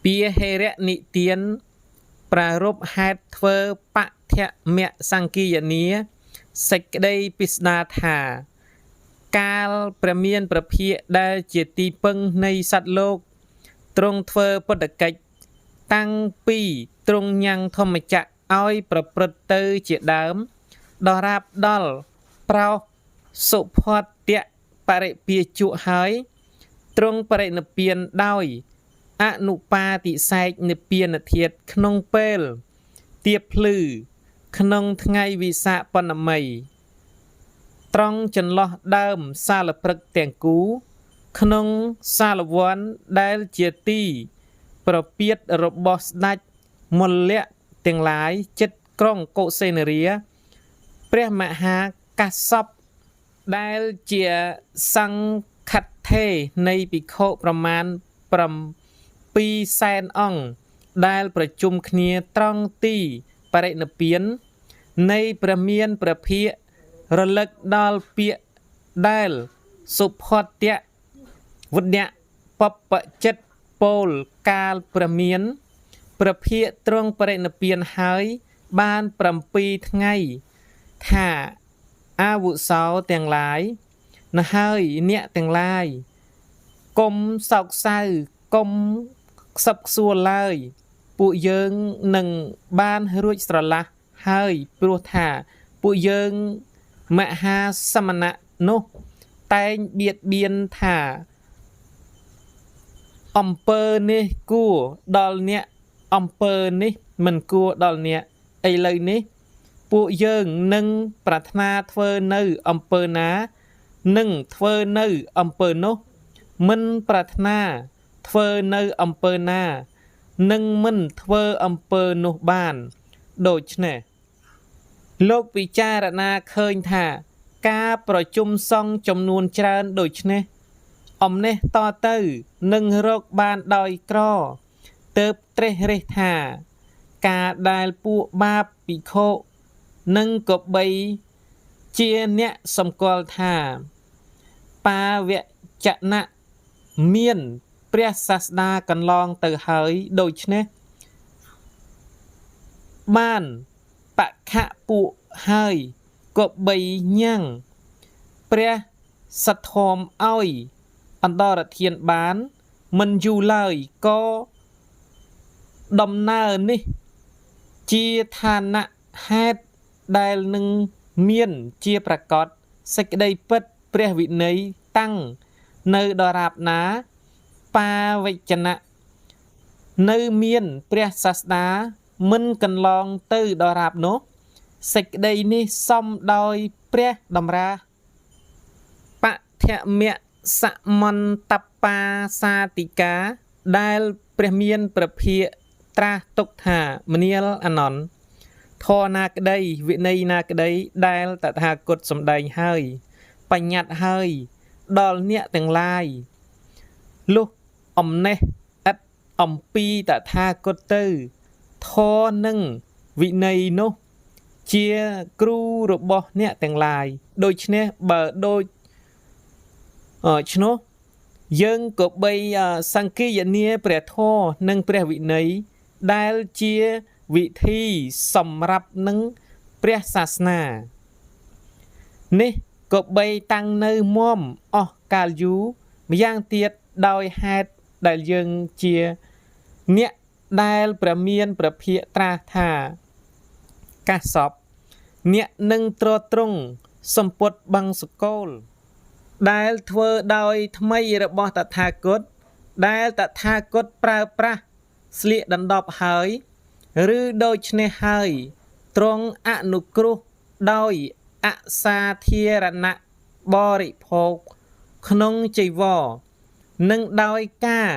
ពីហេរនិទានប្រារព្ធហេតុធ្វើបឋមសង្គីយនីសេចក្តីពិស្ដារថាកាលព្រះមានព្រះភិក្ខដែលជាទីពឹងនៃសត្វលោកទ្រង់ធ្វើពុទ្ធកិច្ចតាំងពីទ្រង់ញ៉ាំងធម្មចក្រឲ្យប្រព្រឹត្តទៅជាដើមដរាបដល់ប្រោសសុផតៈបរិពាជុហើយទ្រង់បរិនិព្វានដោយអនុបាទិសេកនិព្វានធាតុក្នុងពេលទៀបភ្លឺក្នុងថ្ងៃវិសាខបូណ៌មីត្រង់ចន្លោះដើមសាលព្រឹកទាំងគូក្នុងសាលវ័នដែលជាទីប្រពៀតរបស់ស្ដេចមលៈទាំងឡាយចិត្តក្រុងកុសេនារាព្រះមហាកាសពដែលជាសង្ឃัตថេនៃភិក្ខុប្រមាណ700,000 អង្គដែលប្រជុំគ្នាត្រង់ទីបរិនិព្វាននៃព្រះមានព្រះភិក្ខរលឹកដល់ពាក្យដែលសុផតៈវុឌ្ឍបបចិត្តពោលកាលព្រះមានព្រះភិក្ខទ្រង់បរិនិព្វានហើយបាន7 ថ្ងៃថាអាវុសោទាំងឡាយណាហើយអ្នកទាំងឡាយកុំសោកសៅកុំខ្សឹបខ្សួលឡើយពួកយើងនឹងបានរួចស្រឡះហើយព្រោះថាពួកយើងមហាសមណៈនោះតែងបៀតបៀនថាអំពើនេះគួរដល់អ្នកអំពើនេះមិនគួរដល់អ្នកឥឡូវនេះពួកយើងនឹងប្រាថ្នាធ្វើនៅអំពើណានឹងធ្វើនៅអំពើនោះមិនប្រាថ្នាធ្វើនៅអំពើណានឹងមិនធ្វើអំពើនោះបានដូច្នេះលោកពិចារណាឃើញថាការប្រជុំសង្ឃចំនួនច្រើនដូចនេះអំនេះតទៅនឹងរកបានដោយក្រទើបត្រេះរិះថាការដែលពួកបាបភិក្ខុនឹងក៏បីជាអ្នកសម្គាល់ថាបាវចនៈមានព្រះសាស្តាកន្លងទៅហើយដូច្នេះបានបខៈពួកហើយក៏បីញ៉ាំងព្រះសទ្ធធមឲ្យអន្តរធានបានមិនយូរឡើយក៏ដំណើរនេះជាឋានៈហេតុដែលនឹងមានជាប្រកបសេចក្តីពិតព្រះវិន័យតាំងនៅដរាបណាបាវចនៈនៅមានព្រះសាស្តាមិនកន្លងទៅដរាបនោះសេចក្តីនេះសំដោយព្រះតម្រាបឋមសមន្តបាសាតិកាដែលព្រះមានព្រះភិក្ខត្រាស់ទុកថាមនាលអានន្ទធរណាក្តីវិន័យណាក្តីដែលតថាគតសម្ដែងហើយបញ្ញត្តិហើយដល់អ្នកទាំងឡាយលុះអំណេះឥតអំពីតថាគតទៅធរនឹងវិន័យនោះជាគ្រូរបស់អ្នកទាំងឡាយដូច្នេះបើដូចឆ្នោះយើងក៏បីសង្គីយនាព្រះធម៌និងព្រះវិន័យដែលជាវិធីសម្រាប់នឹងព្រះសាសនានេះក៏បីតាំងនៅមុំអស់កាលយូរម្យ៉ាងទៀតដោយហេតុដែលយើងជាអ្នកដែលព្រះមានព្រះភិក្ខត្រាស់ថាកាសពអ្នកនឹងត្រត្រង់សម្ពុតបੰសកូលដែលធ្វើដោយថ្មីរបស់តថាគតដែលតថាគតប្រើប្រាស់ស្លៀកដណ្ដប់ហើយឬដូច្នេះហើយទ្រង់អនុគ្រោះដោយអសាធារណៈបរិភោគក្នុងចីវរនិងដោយការ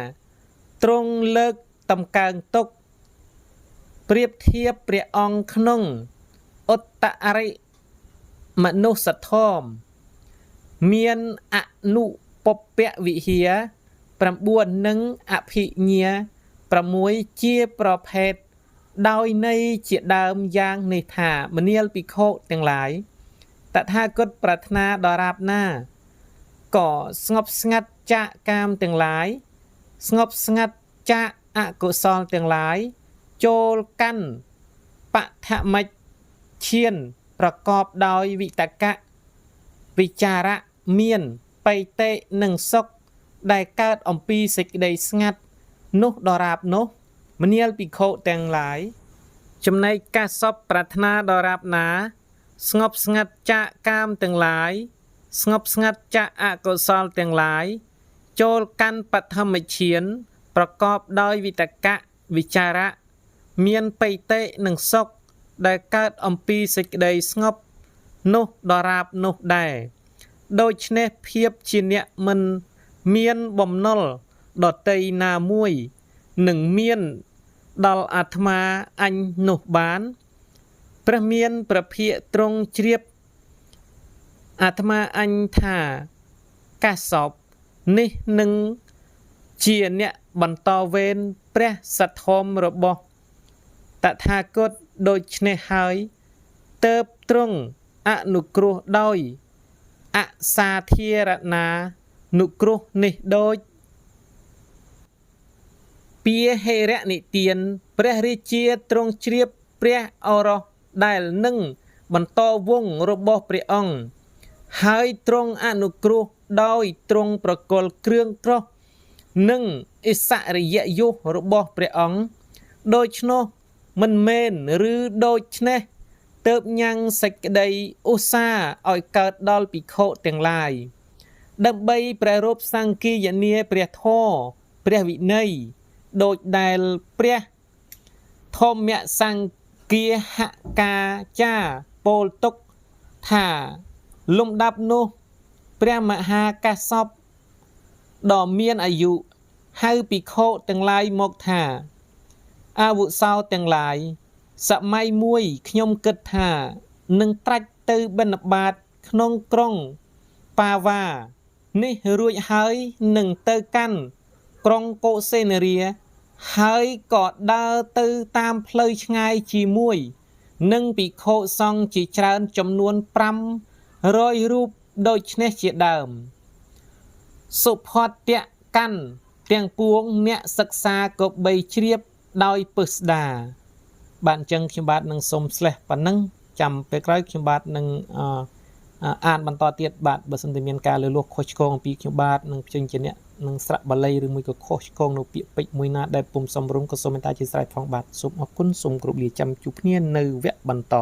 ទ្រង់លើកតម្កើងទុកប្រៀបធៀបព្រះអង្គក្នុងឧត្តរិមនុស្សធម៌មានអនុពពវិហារ9និងអភិញ្ញា6ជាប្រភេទដោយន័យជាដើមយ៉ាងនេះថាមនាលភិក្ខុទាំងឡាយតថាគតប្រាថ្នាដរាបណាក៏ស្ងប់ស្ងាត់ចាកកាមទាំងឡាយស្ងប់ស្ងាត់ចាក អកុសលទាំងឡាយចូលកាន់បឋមឈានប្រកបដោយវិតកៈវិចារៈមានបៃតេនិងសុខដែលកើតអំពីសេចក្តីស្ងាត់នោះដរាបនោះមនាលភិក្ខុទាំងឡាយចំណែកកាសពប្រាថ្នាដរាបណាស្ងប់ស្ងាត់ចាកកាមទាំងឡាយស្ងប់ស្ងាត់ចាកអកុសលទាំងឡាយចូលកាន់បឋមឈានប្រកបដោយវិតកៈវិចារៈមានបៃតេនិងសុខដែលកើតអំពីសេចក្តីស្ងប់នោះដរាបនោះដែរដូច្នេះភាពជាអ្នកមិនមានបំណុលដតីណាមួយនឹងមានដល់អាត្មាអញនោះបានព្រះមានប្រភិយត្រង់ជ្រាបអាត្មាអញថាកាសពនេះនឹងជាអ្នកបន្តវេនព្រះសទ្ធមរបស់តថាគតដូច្នេះហើយទើបទ្រង់អនុគ្រោះដោយអសាធារណានុគ្រោះនេះដូចពាហិរនិទានព្រះរាជាទ្រង់ជ្រាបព្រះឱរសដែលនឹងបន្តវង្សរបស់ព្រះអង្គហើយទ្រង់អនុគ្រោះដោយទ្រង់ប្រគល់គ្រឿងក្រោះនិងអិសរិយយសរបស់ព្រះអង្គដូច្នោះមិនមែនឬដូច្នេះទើបញ៉ាំងសេចក្តីឧស្សាហ៍ឲ្យកើតដល់ភិក្ខុទាំងឡាយដើម្បីប្រារព្ធសង្គាយនាព្រះធម៌ព្រះវិន័យដូចដែលព្រះធម្មសង្គាហកាចាពោលទុកថាលំដាប់នោះព្រះមហាកាសពដ៏មានអាយុហៅភិក្ខុទាំងឡាយមកថាអាវុសោទាំងឡាយសម័យមួយខ្ញុំគិតថានឹងត្រាច់ទៅបិណ្ឌបាតក្នុងក្រុងបាវ៉ានេះរួចហើយនឹងទៅកាន់ក្រុងកុសេនារាហើយក៏ដើរទៅតាមផ្លូវឆ្ងាយជាមួយនឹងភិក្ខុសង្ឃជាច្រើនចំនួន500រូបដូចនេះជាដើមសុផតៈកាន់ទាំងពួងអ្នកសិក្សាក៏បីជ្រាបដោយពឹស្ដាបាទអញ្ចឹងខ្ញុំបាទនឹងសូមស្លេះប៉ុណ្ណឹងចាំពេលក្រោយខ្ញុំបាទនឹងអានបន្តទៀតបាទបើសិនតែមានការលើសលួសខុសឆ្គងអំពីខ្ញុំបាទនឹងផ្សេងជាអ្នកនឹងស្រៈបាលីឬមួយក៏ខុសឆ្គងនៅពាក្យពេចន៍មួយណាដែលពុំសមរម្យក៏សូមមេត្តាជាស្រ័យផងបាទសូមអរគុណសូមគោរពលាចាំជួបគ្នានៅវគ្គបន្ត